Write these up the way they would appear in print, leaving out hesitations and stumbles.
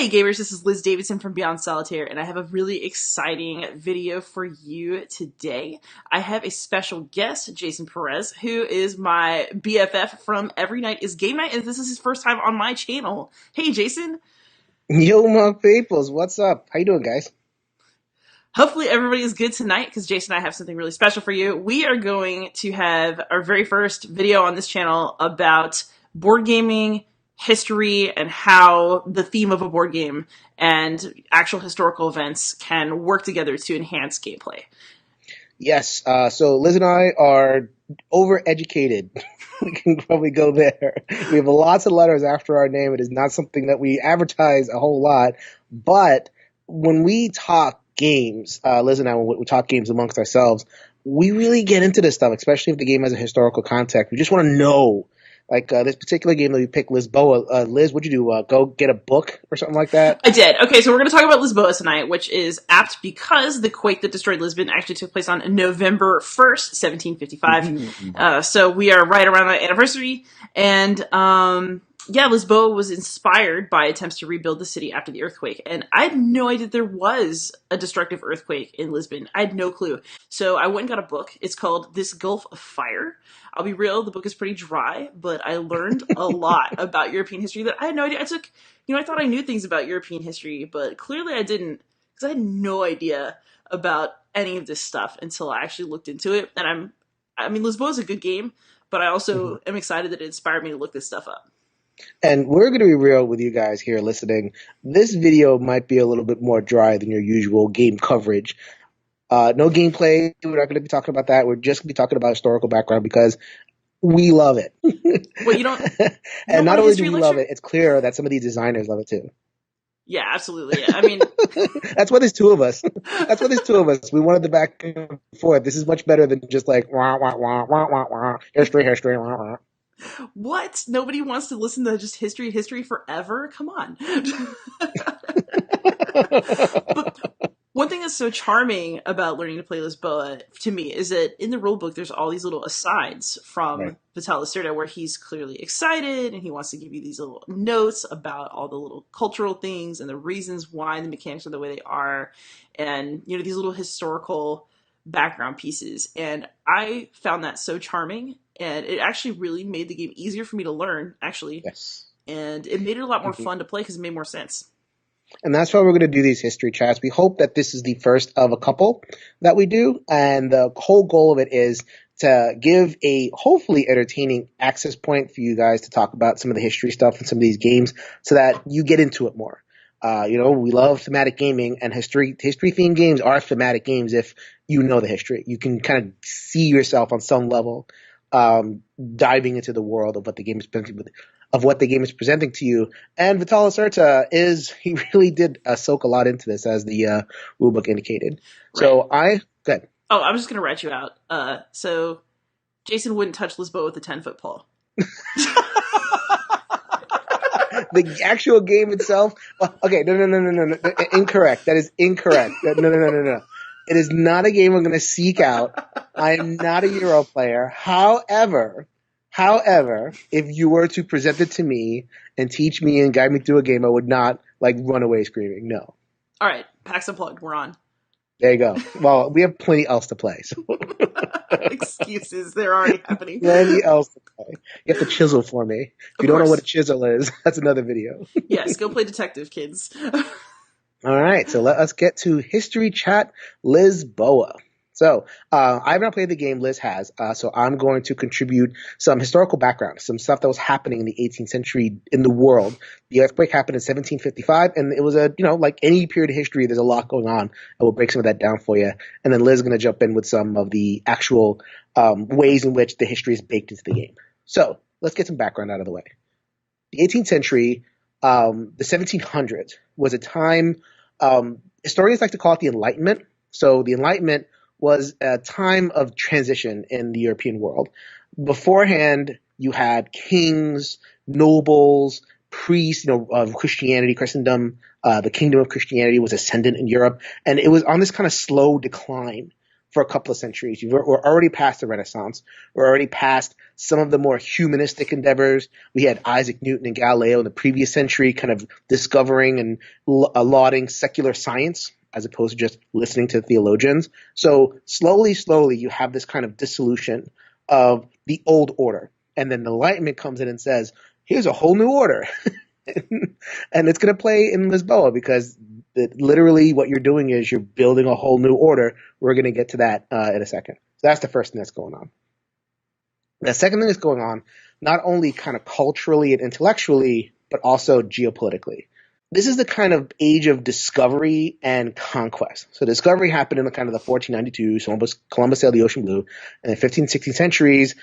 Hey gamers, this is Liz Davidson from Beyond Solitaire, and I have a really exciting video for you today. I have a special guest, Jason Perez, who is my BFF from Every Night is Game Night, and this is his first time on my channel. Hey Jason! Yo, my peoples, what's up? How you doing, guys? Hopefully everybody is good tonight, because Jason and I have something really special for you. We are going to have our very first video on this channel about board gaming, history, and how the theme of a board game and actual historical events can work together to enhance gameplay. Yes, so Liz and I are overeducated. We can probably go there. We have lots of letters after our name. It is not something that we advertise a whole lot, but when we talk games, Liz and I, when we talk games amongst ourselves, we really get into this stuff, especially if the game has a historical context. We just want to know. Like this particular game that we picked, Lisboa. Liz, what'd you do? Go get a book or something like that? I did. Okay, so we're going to talk about Lisboa tonight, which is apt because the quake that destroyed Lisbon actually took place on November 1st, 1755. So we are right around that anniversary. And yeah, Lisboa was inspired by attempts to rebuild the city after the earthquake. And I had no idea there was a destructive earthquake in Lisbon. I had no clue. So I went and got a book. It's called This Gulf of Fire. I'll be real, the book is pretty dry, but I learned a lot about European history that I had no idea. I thought I knew things about European history, but clearly I didn't, because I had no idea about any of this stuff until I actually looked into it. And Lisboa is a good game, but I also am excited that it inspired me to look this stuff up. And we're going to be real with you guys here listening. This video might be a little bit more dry than your usual game coverage. No gameplay. We're not going to be talking about that. We're just going to be talking about historical background because we love it. Well, you don't. And not only do we love it, it's clear that some of these designers love it too. Yeah, absolutely. Yeah. I mean, that's why there's two of us. That's why there's two of us. We wanted the back and forth. This is much better than just like wah wah wah wah wah wah history wah wah. What? Nobody wants to listen to just history forever? Come on. But one thing that's so charming about learning to play Lisboa, to me, is that in the rulebook there's all these little asides from Vital Lacerda where he's clearly excited and he wants to give you these little notes about all the little cultural things and the reasons why the mechanics are the way they are, and these little historical background pieces. And I found that so charming, and it actually really made the game easier for me to learn, actually. Yes. And it made it a lot more fun to play because it made more sense. And that's why we're going to do these history chats. We hope that this is the first of a couple that we do. And the whole goal of it is to give a hopefully entertaining access point for you guys to talk about some of the history stuff and some of these games so that you get into it more. We love thematic gaming, and history-themed games are thematic games if you know the history. You can kind of see yourself on some level diving into the world of what the game is presenting to you. And Vital Lacerda he really did soak a lot into this, as the rulebook indicated. Right. So good. Oh, I'm just going to rat you out. So Jason wouldn't touch Lisboa with a 10-foot pole. The actual game itself? Okay, no. Incorrect. That is incorrect. No. It is not a game I'm going to seek out. I am not a Euro player. However, if you were to present it to me and teach me and guide me through a game, I would not run away screaming. No. All right, PAX Unplugged. We're on. There you go. Well, we have plenty else to play. So. Excuses, they're already happening. Plenty else to play. You have to chisel for me. If you don't know what a chisel is, that's another video. Yes, go play detective, kids. All right, so let us get to History Chat Lisboa. So I have not played the game, Liz has, so I'm going to contribute some historical background, some stuff that was happening in the 18th century in the world. The earthquake happened in 1755, and it was like any period of history, there's a lot going on, and we'll break some of that down for you. And then Liz is going to jump in with some of the actual ways in which the history is baked into the game. So let's get some background out of the way. The 18th century, the 1700s, was a time, historians like to call it the Enlightenment. So the Enlightenment was a time of transition in the European world. Beforehand, you had kings, nobles, priests, of Christianity, Christendom. The kingdom of Christianity was ascendant in Europe, and it was on this kind of slow decline for a couple of centuries. We're already past the Renaissance. We're already past some of the more humanistic endeavors. We had Isaac Newton and Galileo in the previous century kind of discovering and lauding secular science as opposed to just listening to theologians. So slowly, you have this kind of dissolution of the old order. And then the Enlightenment comes in and says, here's a whole new order. And it's going to play in Lisboa because literally what you're doing is you're building a whole new order. We're going to get to that in a second. So that's the first thing that's going on. The second thing that's going on, not only kind of culturally and intellectually, but also geopolitically. This is the kind of age of discovery and conquest. So discovery happened in the kind of the 1492, so Columbus sailed the ocean blue. In the 15th, 16th centuries,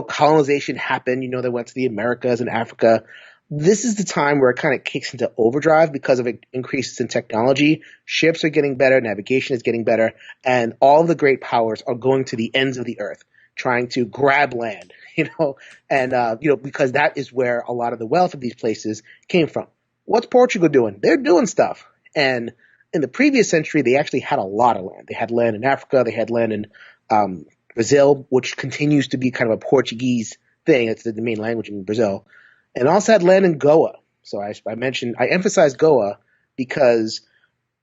colonization happened. They went to the Americas and Africa. This is the time where it kind of kicks into overdrive because of increases in technology. Ships are getting better, navigation is getting better, and all the great powers are going to the ends of the earth, trying to grab land, because that is where a lot of the wealth of these places came from. What's Portugal doing? They're doing stuff. And in the previous century, they actually had a lot of land. They had land in Africa. They had land in Brazil, which continues to be kind of a Portuguese thing. It's the main language in Brazil. And also had land in Goa. So I emphasize Goa because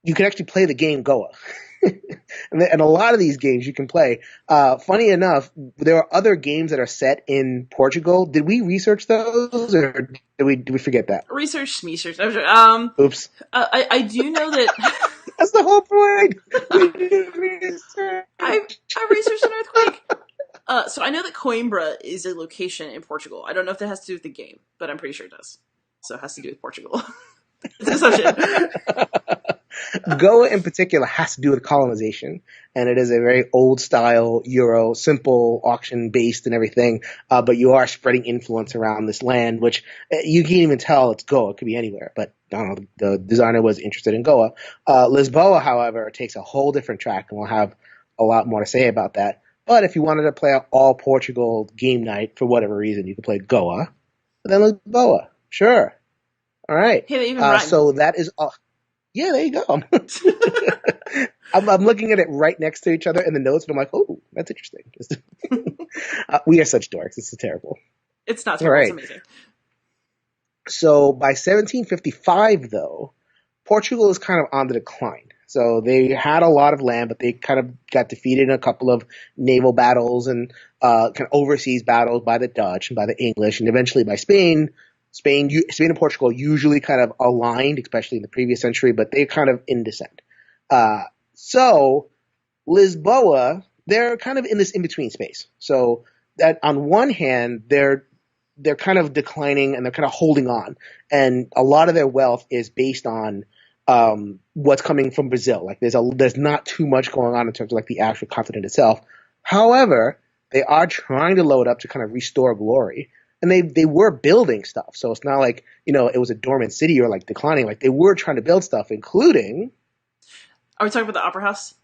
you can actually play the game Goa. And a lot of these games you can play. Funny enough, there are other games that are set in Portugal. Did we research those, or did we forget that? Research. Oops. I do know that. That's the whole point. I researched an earthquake. So I know that Coimbra is a location in Portugal. I don't know if that has to do with the game, but I'm pretty sure it does. So it has to do with Portugal. It's an assumption. Goa in particular has to do with colonization, and it is a very old style Euro, simple, auction based and everything. But you are spreading influence around this land, which you can't even tell it's Goa. It could be anywhere, but I don't know. The designer was interested in Goa. Lisboa, however, takes a whole different track, and we'll have a lot more to say about that. But if you wanted to play an all Portugal game night for whatever reason, you could play Goa, and then Lisboa. Sure. All right. Hey, they even rhyme. So that is yeah, there you go. I'm looking at it right next to each other in the notes, and I'm like, oh, that's interesting. We are such dorks. This is terrible. It's not terrible. Right. It's amazing. So by 1755, though, Portugal is kind of on the decline. So they had a lot of land, but they kind of got defeated in a couple of naval battles and kind of overseas battles by the Dutch and by the English, and eventually by Spain. Spain and Portugal usually kind of aligned, especially in the previous century, but they're kind of in descent. So Lisboa, they're kind of in this in-between space. So that on one hand, they're kind of declining and they're kind of holding on. And a lot of their wealth is based on what's coming from Brazil. Like there's not too much going on in terms of like the actual continent itself. However, they are trying to load up to kind of restore glory. And they were building stuff. So it's not like, it was a dormant city or like declining. Like they were trying to build stuff, including. Are we talking about the Opera House?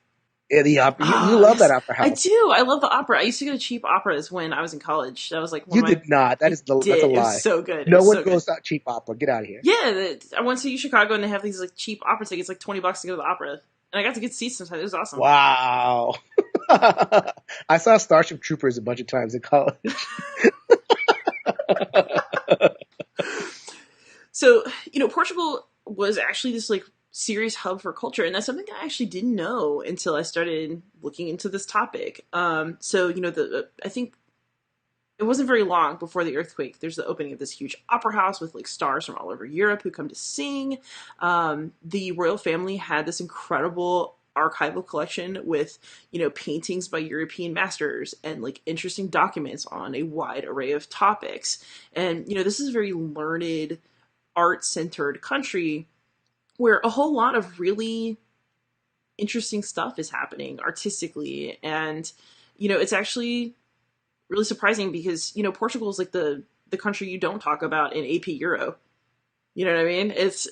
Yeah, the opera. You love that Opera House. I do. I love the opera. I used to go to cheap operas when I was in college. That was like one of my. You did not. That's a lie. It was so good. No one goes to cheap opera. Get out of here. Yeah, I went to Chicago and they have these like cheap opera tickets, like $20 to go to the opera. And I got to get seats sometimes. It was awesome. Wow. I saw Starship Troopers a bunch of times in college. So, Portugal was actually this like serious hub for culture, and that's something I actually didn't know until I started looking into this topic. So, I think it wasn't very long before the earthquake. There's the opening of this huge opera house with like stars from all over Europe who come to sing. The royal family had this incredible archival collection with, paintings by European masters and like interesting documents on a wide array of topics. And, this is a very learned, art-centered country where a whole lot of really interesting stuff is happening artistically. And, it's actually really surprising because, Portugal is like the country you don't talk about in AP Euro. You know what I mean? It's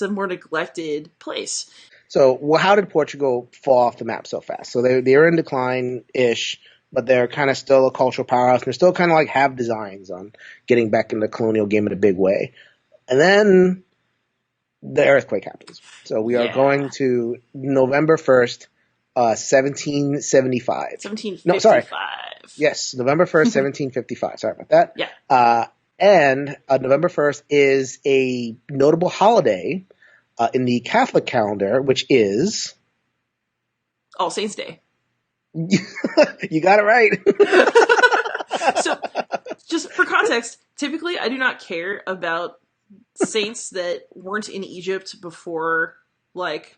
a more neglected place. So how did Portugal fall off the map so fast? So they're in decline-ish, but they're kind of still a cultural powerhouse. And they're still kind of like have designs on getting back in the colonial game in a big way. And then the earthquake happens. So we are going to November 1st, 1775. No, sorry. 1755. Yes, November 1st, 1755. Sorry about that. Yeah. And November 1st is a notable holiday in the Catholic calendar, which is. All Saints Day. You got it right. So, just for context, typically I do not care about saints that weren't in Egypt before, like,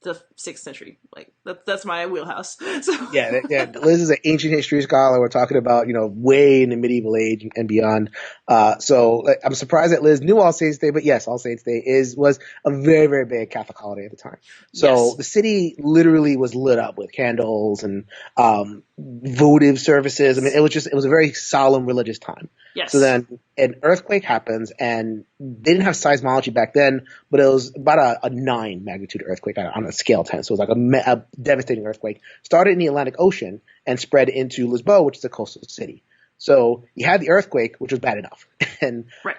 the 6th century. Like, that's my wheelhouse. So Yeah, Liz is an ancient history scholar. We're talking about, way in the medieval age and beyond. So like, I'm surprised that Liz knew All Saints Day, but yes, All Saints Day was a very, very big Catholic holiday at the time. So yes. the city literally was lit up with candles and votive services. I mean, it was a very solemn religious time. So Yes. then an earthquake happens, and they didn't have seismology back then, but it was about a 9 magnitude earthquake on a scale of 10. So it was like a devastating earthquake. Started in the Atlantic Ocean and spread into Lisboa, which is a coastal city. So you had the earthquake, which was bad enough. And Right.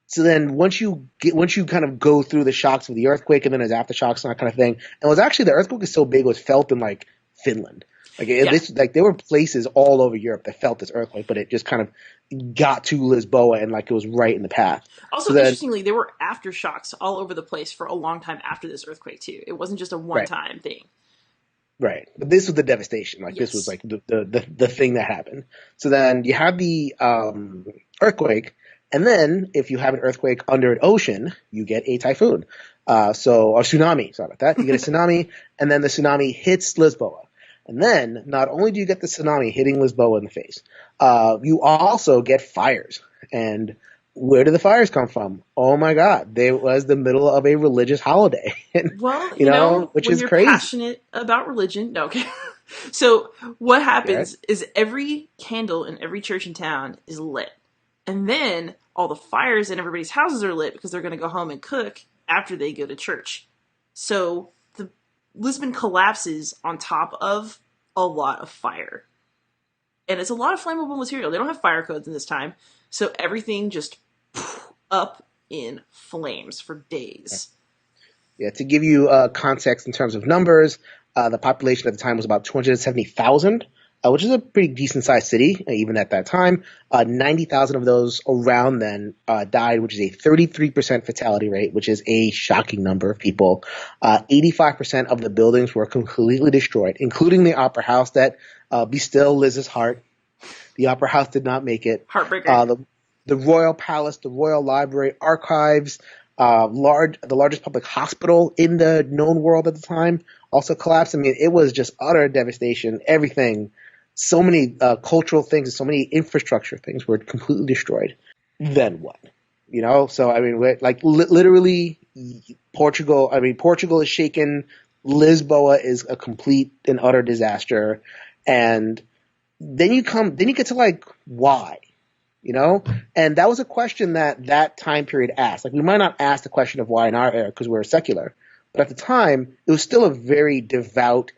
so then once you kind of go through the shocks of the earthquake, and then there's aftershocks and that kind of thing. And it was actually, the earthquake is so big, it was felt in like Finland. Like there were places all over Europe that felt this earthquake, but it just kind of got to Lisboa and like it was right in the path. Also, So then, interestingly, there were aftershocks all over the place for a long time after this earthquake too. It wasn't just a right, one-time thing. right. But this was the devastation. Like this was Yes. like the thing that happened. So then you have the earthquake, and then if you have an earthquake under an ocean, you get a typhoon. Or tsunami. Sorry about that. You get a tsunami, and then the tsunami hits Lisboa. And then, not only do you get the tsunami hitting Lisboa in the face, you also get fires. And where did the fires come from? Oh my God, there was the middle of a religious holiday, Well, which when is you're crazy. passionate about religion, no, okay. So what Right? happens is every candle in every church in town is lit, and then all the fires in everybody's houses are lit because they're going to go home and cook after they go to church. So the Lisbon collapses on top of a lot of fire, and it's a lot of flammable material. They don't have fire codes in this time, so everything just up in flames for days. Yeah, to give you context in terms of numbers, the population at the time was about 270,000, which is a pretty decent sized city, even at that time. 90,000 of those around then died, which is a 33% fatality rate, which is a shocking number of people. 85% of the buildings were completely destroyed, including the Opera House that be still Liz's heart. The Opera House did not make it. Heartbreaker. The Royal Palace, the Royal Library, archives, the largest public hospital in the known world at the time also collapsed. I mean, it was just utter devastation. Everything, so many cultural things, so many infrastructure things were completely destroyed. Then what? So I mean, literally, Portugal. I mean, Portugal is shaken. Lisboa is a complete and utter disaster, and then you get to like why. And that was a question that time period asked. Like, we might not ask the question of why in our era because we're secular, but at the time, it was still a very devout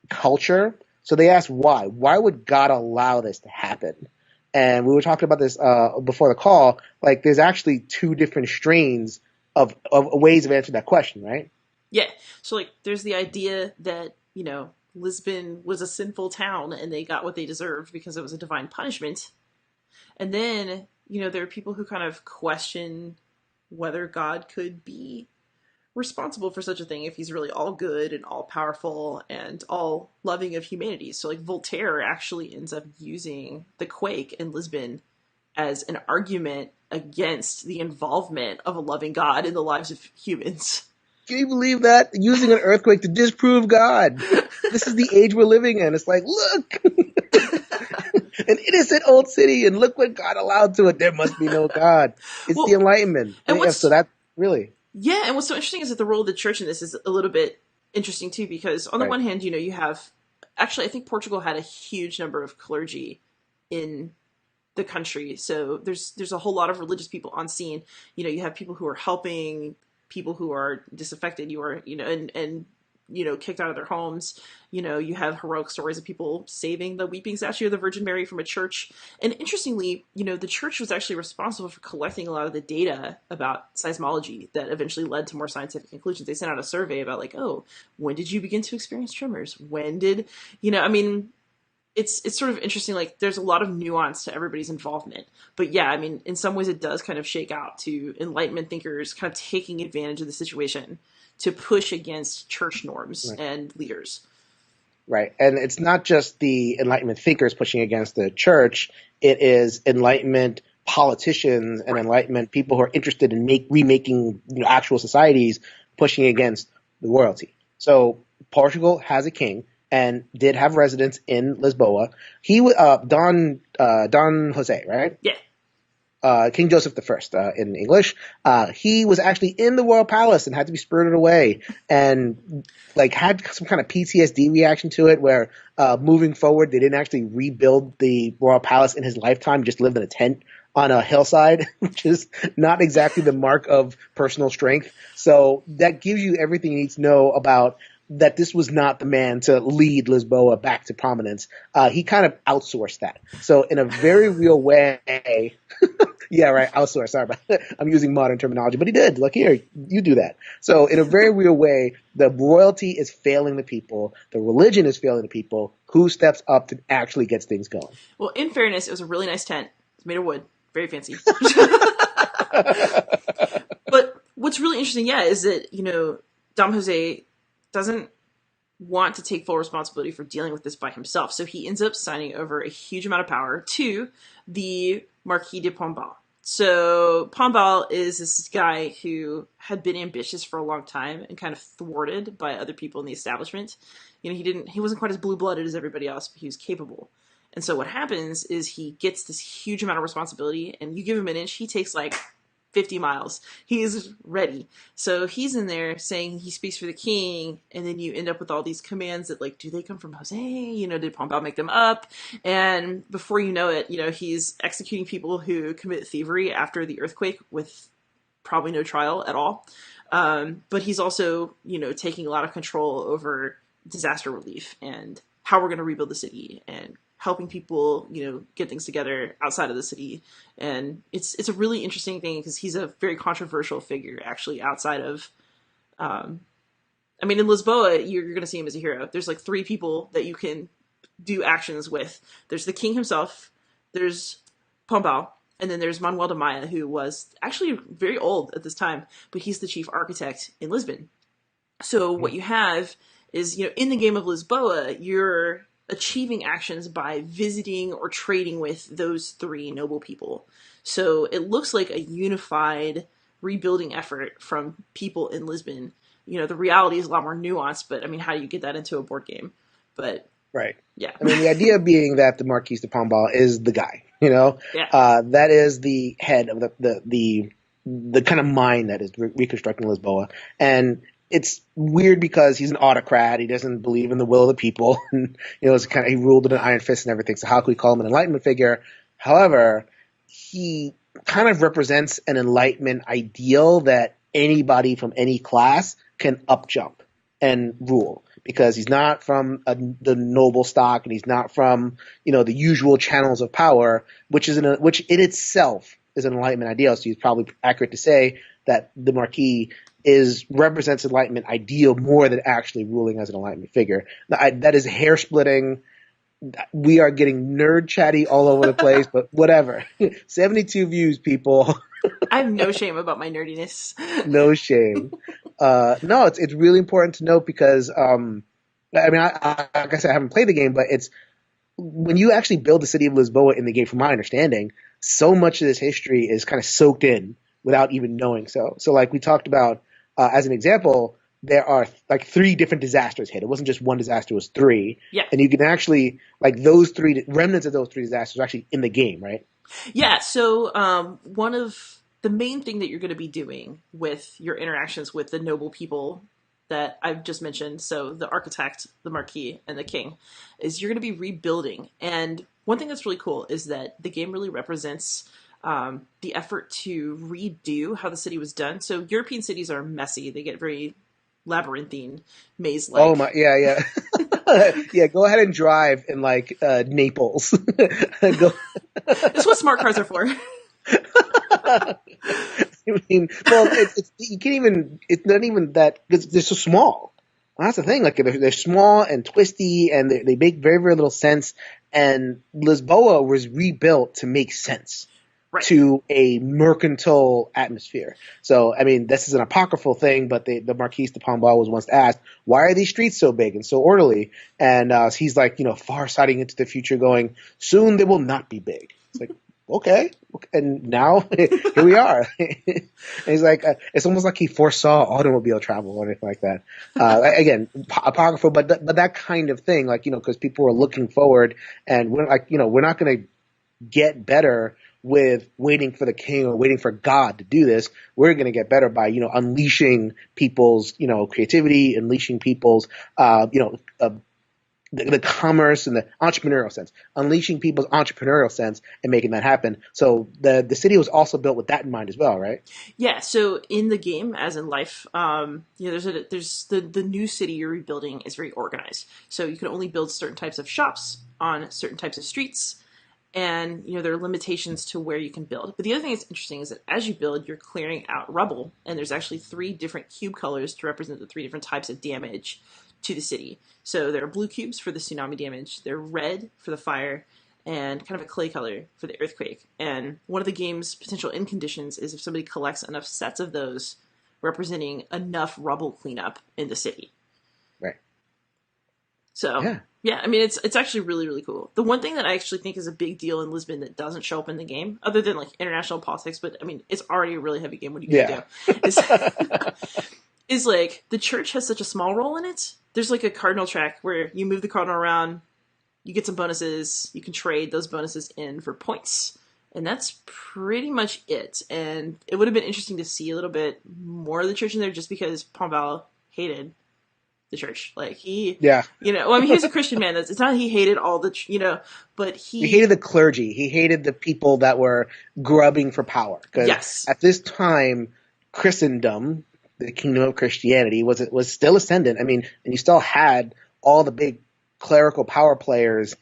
culture. So they asked why. Why would God allow this to happen? And we were talking about this before the call. Like, there's actually two different strains of ways of answering that question, right? Yeah. So, like, there's the idea that, Lisbon was a sinful town and they got what they deserved because it was a divine punishment. And then, there are people who kind of question whether God could be responsible for such a thing if he's really all good and all powerful and all loving of humanity. So, like, Voltaire actually ends up using the quake in Lisbon as an argument against the involvement of a loving God in the lives of humans. Can you believe that? Using an earthquake to disprove God. This is the age we're living in. It's like, look, an innocent old city, and look what God allowed to it. There must be no God. It's the Well, Enlightenment. and Yeah, so that really. Yeah, and what's so interesting is that the role of the church in this is a little bit interesting too, because on the Right. one hand, you have actually I think Portugal had a huge number of clergy in the country, so there's a whole lot of religious people on scene. You have people who are helping people who are disaffected. You are and kicked out of their homes. You have heroic stories of people saving the weeping statue of the Virgin Mary from a church. And interestingly, the church was actually responsible for collecting a lot of the data about seismology that eventually led to more scientific conclusions. They sent out a survey about like, oh, when did you begin to experience tremors? When did, it's sort of interesting. Like, there's a lot of nuance to everybody's involvement, but yeah, in some ways it does kind of shake out to Enlightenment thinkers kind of taking advantage of the situation to push against church norms and leaders. Right. And it's not just the Enlightenment thinkers pushing against the church. It is Enlightenment politicians and Enlightenment people who are interested in remaking actual societies pushing against the royalty. So Portugal has a king and did have residence in Lisboa. He Don Jose, right? Yeah. King Joseph I in English. He was actually in the royal palace and had to be spirited away, and had some kind of PTSD reaction to it, where moving forward they didn't actually rebuild the royal palace in his lifetime. Just lived in a tent on a hillside, which is not exactly the mark of personal strength. So that gives you everything you need to know about that this was not the man to lead Lisboa back to prominence. He kind of outsourced that. So in a very real way, yeah, right, outsourced. Sorry about that. I'm using modern terminology, but he did. Like, here, you do that. So in a very real way, the royalty is failing the people. The religion is failing the people. Who steps up to actually get things going? Well, in fairness, it was a really nice tent. It's made of wood. Very fancy. But what's really interesting, is that, Dom Jose doesn't want to take full responsibility for dealing with this by himself. So he ends up signing over a huge amount of power to the Marquis de Pombal. So Pombal is this guy who had been ambitious for a long time and kind of thwarted by other people in the establishment. He wasn't quite as blue-blooded as everybody else, but he was capable. And so what happens is he gets this huge amount of responsibility, and you give him an inch, he takes 50 miles. He's ready. So he's in there saying he speaks for the king, and then you end up with all these commands that, do they come from Jose? Did Pombal make them up? And before you know it, he's executing people who commit thievery after the earthquake with probably no trial at all. But he's also, taking a lot of control over disaster relief and how we're going to rebuild the city and helping people, get things together outside of the city. And it's a really interesting thing because he's a very controversial figure actually outside of, in Lisboa, you're going to see him as a hero. There's 3 people that you can do actions with. There's the king himself, there's Pombal, and then there's Manuel de Maia, who was actually very old at this time, but he's the chief architect in Lisbon. So what you have is, in the game of Lisboa, you're achieving actions by visiting or trading with those 3 noble people. So it looks like a unified rebuilding effort from people in Lisbon. The reality is a lot more nuanced, but how do you get that into a board game? But right. Yeah. The idea being that the Marquis de Pombal is the guy, Yeah. That is the head of the kind of mind that is reconstructing Lisboa. And it's weird because he's an autocrat. He doesn't believe in the will of the people. And, it's kind of, he ruled with an iron fist and everything. So how can we call him an Enlightenment figure? However, he kind of represents an Enlightenment ideal that anybody from any class can upjump and rule, because he's not from the noble stock and he's not from, the usual channels of power, which in itself is an Enlightenment ideal. So it's probably accurate to say that the Marquis represents Enlightenment ideal more than actually ruling as an Enlightenment figure. That is hair splitting. We are getting nerd chatty all over the place, but whatever. 72 views, people. I have no shame about my nerdiness. No shame. No, it's really important to note because, like I said, I haven't played the game, but it's when you actually build the city of Lisboa in the game, from my understanding, so much of this history is kind of soaked in without even knowing so. So like we talked about, as an example, there are 3 different disasters hit. It wasn't just one disaster, it was 3. Yeah. And you can actually, those 3, remnants of those 3 disasters are actually in the game, right? Yeah, so one of the main thing that you're going to be doing with your interactions with the noble people that I've just mentioned, so the architect, the Marquis, and the king, is you're going to be rebuilding. And one thing that's really cool is that the game really represents the effort to redo how the city was done. So European cities are messy. They get very labyrinthine Oh maze-like. my, yeah, yeah. Yeah, go ahead and drive in like Naples. Go. It's what smart cars are for. I mean, well, it's you can't even. It's not even that because they're so small. Well, that's the thing. Like they're small and twisty, and they make very very little sense. And Lisboa was rebuilt to make sense Right. to a mercantile atmosphere. So, I mean, this is an apocryphal thing, but the Marquis de Pombal was once asked, why are these streets so big and so orderly? And he's like, far-sighting into the future going, soon they will not be big. It's like, okay. And now here we are. And he's like, it's almost like he foresaw automobile travel or anything like that. Again, apocryphal, but that kind of thing, like, because people were looking forward and we're like, we're not going to get better with waiting for the king or waiting for God to do this. We're going to get better by, unleashing people's, creativity, unleashing people's, the commerce and the entrepreneurial sense, unleashing people's entrepreneurial sense and making that happen. So the city was also built with that in mind as well, right? Yeah, so in the game, as in life, there's the new city you're rebuilding is very organized. So you can only build certain types of shops on certain types of streets, and there are limitations to where you can build. But the other thing that's interesting is that as you build, you're clearing out rubble, and there's actually 3 different cube colors to represent the 3 different types of damage to the city. So there are blue cubes for the tsunami damage, they're red for the fire, and kind of a clay color for the earthquake. And one of the game's potential end conditions is if somebody collects enough sets of those representing enough rubble cleanup in the city. Right. So yeah, I mean it's actually really really cool. The one thing that I actually think is a big deal in Lisbon that doesn't show up in the game, other than like international politics, but I mean it's already a really heavy game. What are you gonna do? Is like the church has such a small role in it. There's like a cardinal track where you move the cardinal around, you get some bonuses, you can trade those bonuses in for points. And that's pretty much it. And it would have been interesting to see a little bit more of the church in there just because Pombal hated the church. Like he, well, I mean, he was a Christian man. It's not he hated all the, but he hated the clergy. He hated the people that were grubbing for power. Yes. At this time, Christendom, the kingdom of Christianity, was still ascendant. I mean, and you still had all the big clerical power players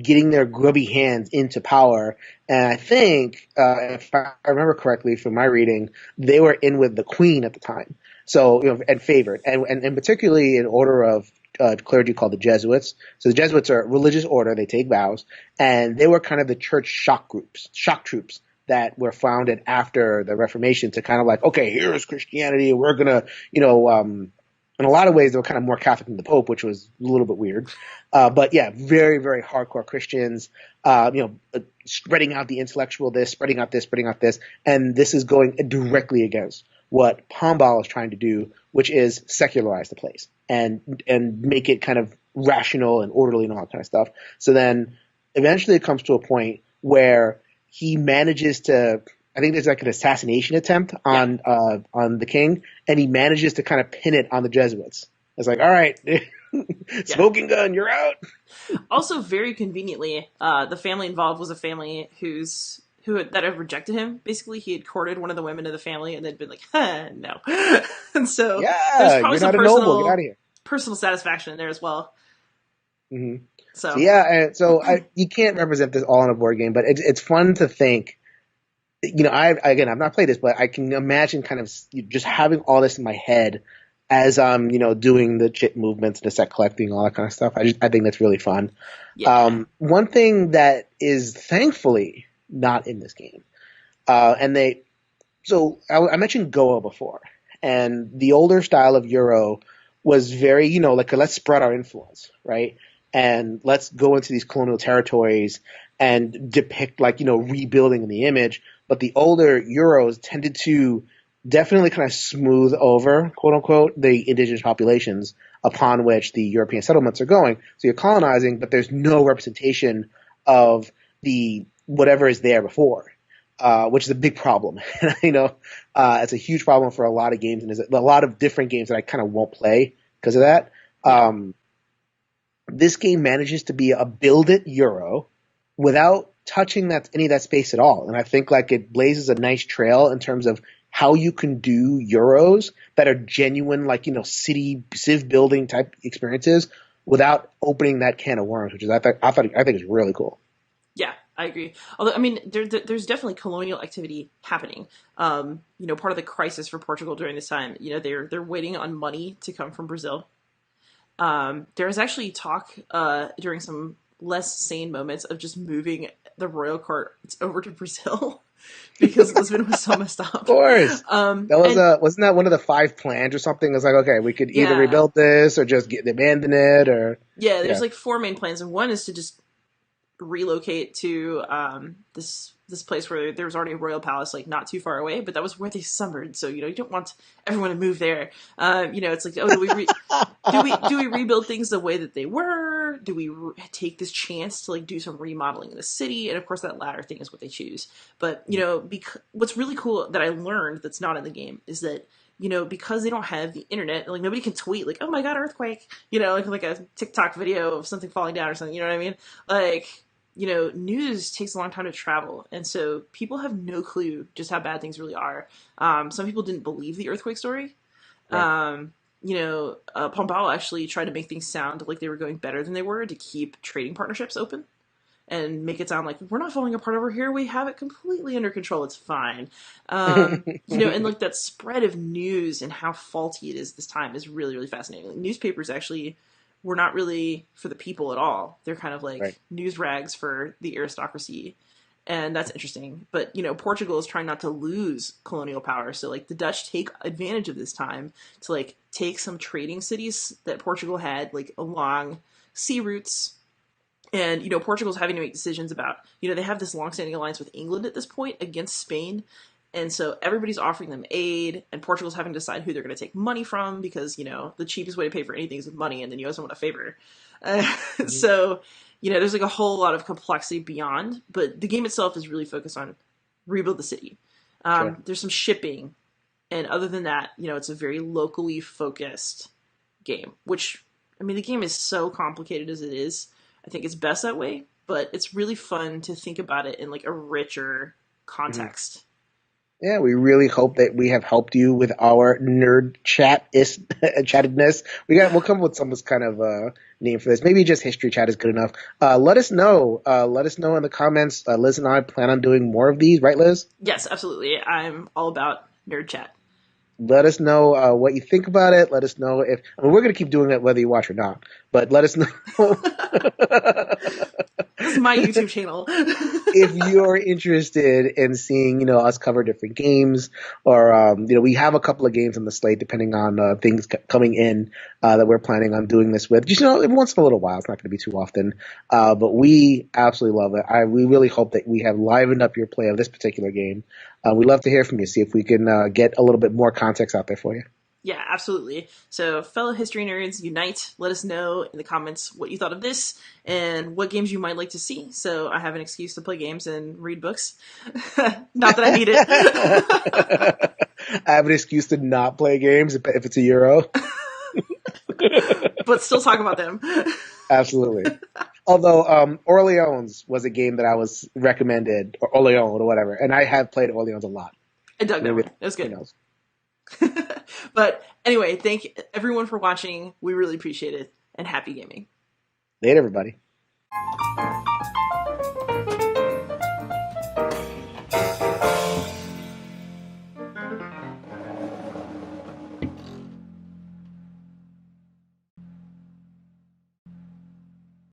getting their grubby hands into power. And I think, if I remember correctly from my reading, they were in with the queen at the time. So, and favored. And particularly in order of clergy called the Jesuits. So the Jesuits are a religious order. They take vows. And they were kind of the church shock troops that were founded after the Reformation to kind of like, okay, here's Christianity. We're going to, in a lot of ways, they were kind of more Catholic than the Pope, which was a little bit weird. But yeah, very, very hardcore Christians, spreading out the intellectual this, spreading out this. And this is going directly against what Pombal is trying to do, which is secularize the place and make it kind of rational and orderly and all that kind of stuff. So then eventually it comes to a point where he manages to, I think there's like an assassination attempt on the king, and he manages to kind of pin it on the Jesuits. It's like, all right, smoking gun, you're out. Also, very conveniently, the family involved was a family that had rejected him. Basically, he had courted one of the women of the family, and they'd been like, no. And so there's probably some noble. Get out of here. Personal satisfaction in there as well. Mm-hmm. So you can't represent this all in a board game, but it's fun to think. I've not played this, but I can imagine kind of just having all this in my head as I'm, doing the chip movements, the set collecting, all that kind of stuff. I think that's really fun. Yeah. One thing that is thankfully not in this game, I mentioned Goa before, and the older style of Euro was very, like let's spread our influence, right? And let's go into these colonial territories and depict rebuilding in the image. But the older Euros tended to definitely kind of smooth over, quote unquote, the indigenous populations upon which the European settlements are going. So you're colonizing, but there's no representation of the whatever is there before, which is a big problem. And it's a huge problem for a lot of games, and there's a lot of different games that I kind of won't play because of that. This game manages to be a build-it Euro without touching any of that space at all. And I think it blazes a nice trail in terms of how you can do Euros that are genuine, like, civ building type experiences without opening that can of worms, which is I think is really cool. Yeah, I agree. Although, I mean, there's definitely colonial activity happening. Part of the crisis for Portugal during this time, they're waiting on money to come from Brazil. There was actually talk during some less sane moments of just moving the royal court over to Brazil because Lisbon was so messed Of up. course. That was And wasn't that one of the five plans or something? It was like, okay, we could either yeah, rebuild this or just abandon it, or yeah, there's yeah. like four main plans, and one is to just relocate to this place where there was already a royal palace, like not too far away, but that was where they summered. So you don't want everyone to move there. It's like, oh, do we rebuild things the way that they were? Do we take this chance to like do some remodeling in the city? And of course, that latter thing is what they choose. But what's really cool that I learned that's not in the game is that because they don't have the internet, like nobody can tweet like, "Oh my god, earthquake!" Like a TikTok video of something falling down or something. You know what I mean? Like, news takes a long time to travel, and so people have no clue just how bad things really are. Some people didn't believe the earthquake story. Right. Pombal actually tried to make things sound like they were going better than they were to keep trading partnerships open and make it sound like we're not falling apart over here. We have it completely under control. It's fine. And like that spread of news and how faulty it is this time is really, really fascinating. Like, newspapers actually were not really for the people at all. They're kind of Right. like news rags for the aristocracy. And that's interesting. But, Portugal is trying not to lose colonial power. So, like, the Dutch take advantage of this time to, like, take some trading cities that Portugal had, like, along sea routes, and Portugal's having to make decisions about they have this long-standing alliance with England at this point against Spain, and so everybody's offering them aid, and Portugal's having to decide who they're going to take money from because the cheapest way to pay for anything is with money, and then you also want a favor. Mhm. So there's like a whole lot of complexity beyond, but the game itself is really focused on rebuild the city. Sure. There's some shipping, and other than that, it's a very locally focused game, which, I mean, the game is so complicated as it is. I think it's best that way, but it's really fun to think about it in like a richer Mhm. context. Yeah, we really hope that we have helped you with our nerd chat is chattedness. We'll come up with some kind of name for this. Maybe just history chat is good enough. Let us know. Let us know in the comments. Liz and I plan on doing more of these, right, Liz? Yes, absolutely. I'm all about nerd chat. Let us know what you think about it. Let us know if we're going to keep doing it whether you watch or not. But let us know This is my YouTube channel. if you're interested in seeing, us cover different games, or we have a couple of games on the slate depending on things coming in that we're planning on doing this with. Just every once in a little while. It's not going to be too often, but we absolutely love it. We really hope that we have livened up your play of this particular game. We'd love to hear from you. See if we can get a little bit more context out there for you. Yeah, absolutely. So, fellow history nerds, unite. Let us know in the comments what you thought of this and what games you might like to see. So, I have an excuse to play games and read books. Not that I need it. I have an excuse to not play games if it's a Euro. But still talk about them. Absolutely. Although Orleans was a game that I was recommended, or Orleans or whatever, and I have played Orleans a lot. I dug that Maybe one. It was who good. knows? But anyway, thank everyone for watching. We really appreciate it, and happy gaming. Later, everybody.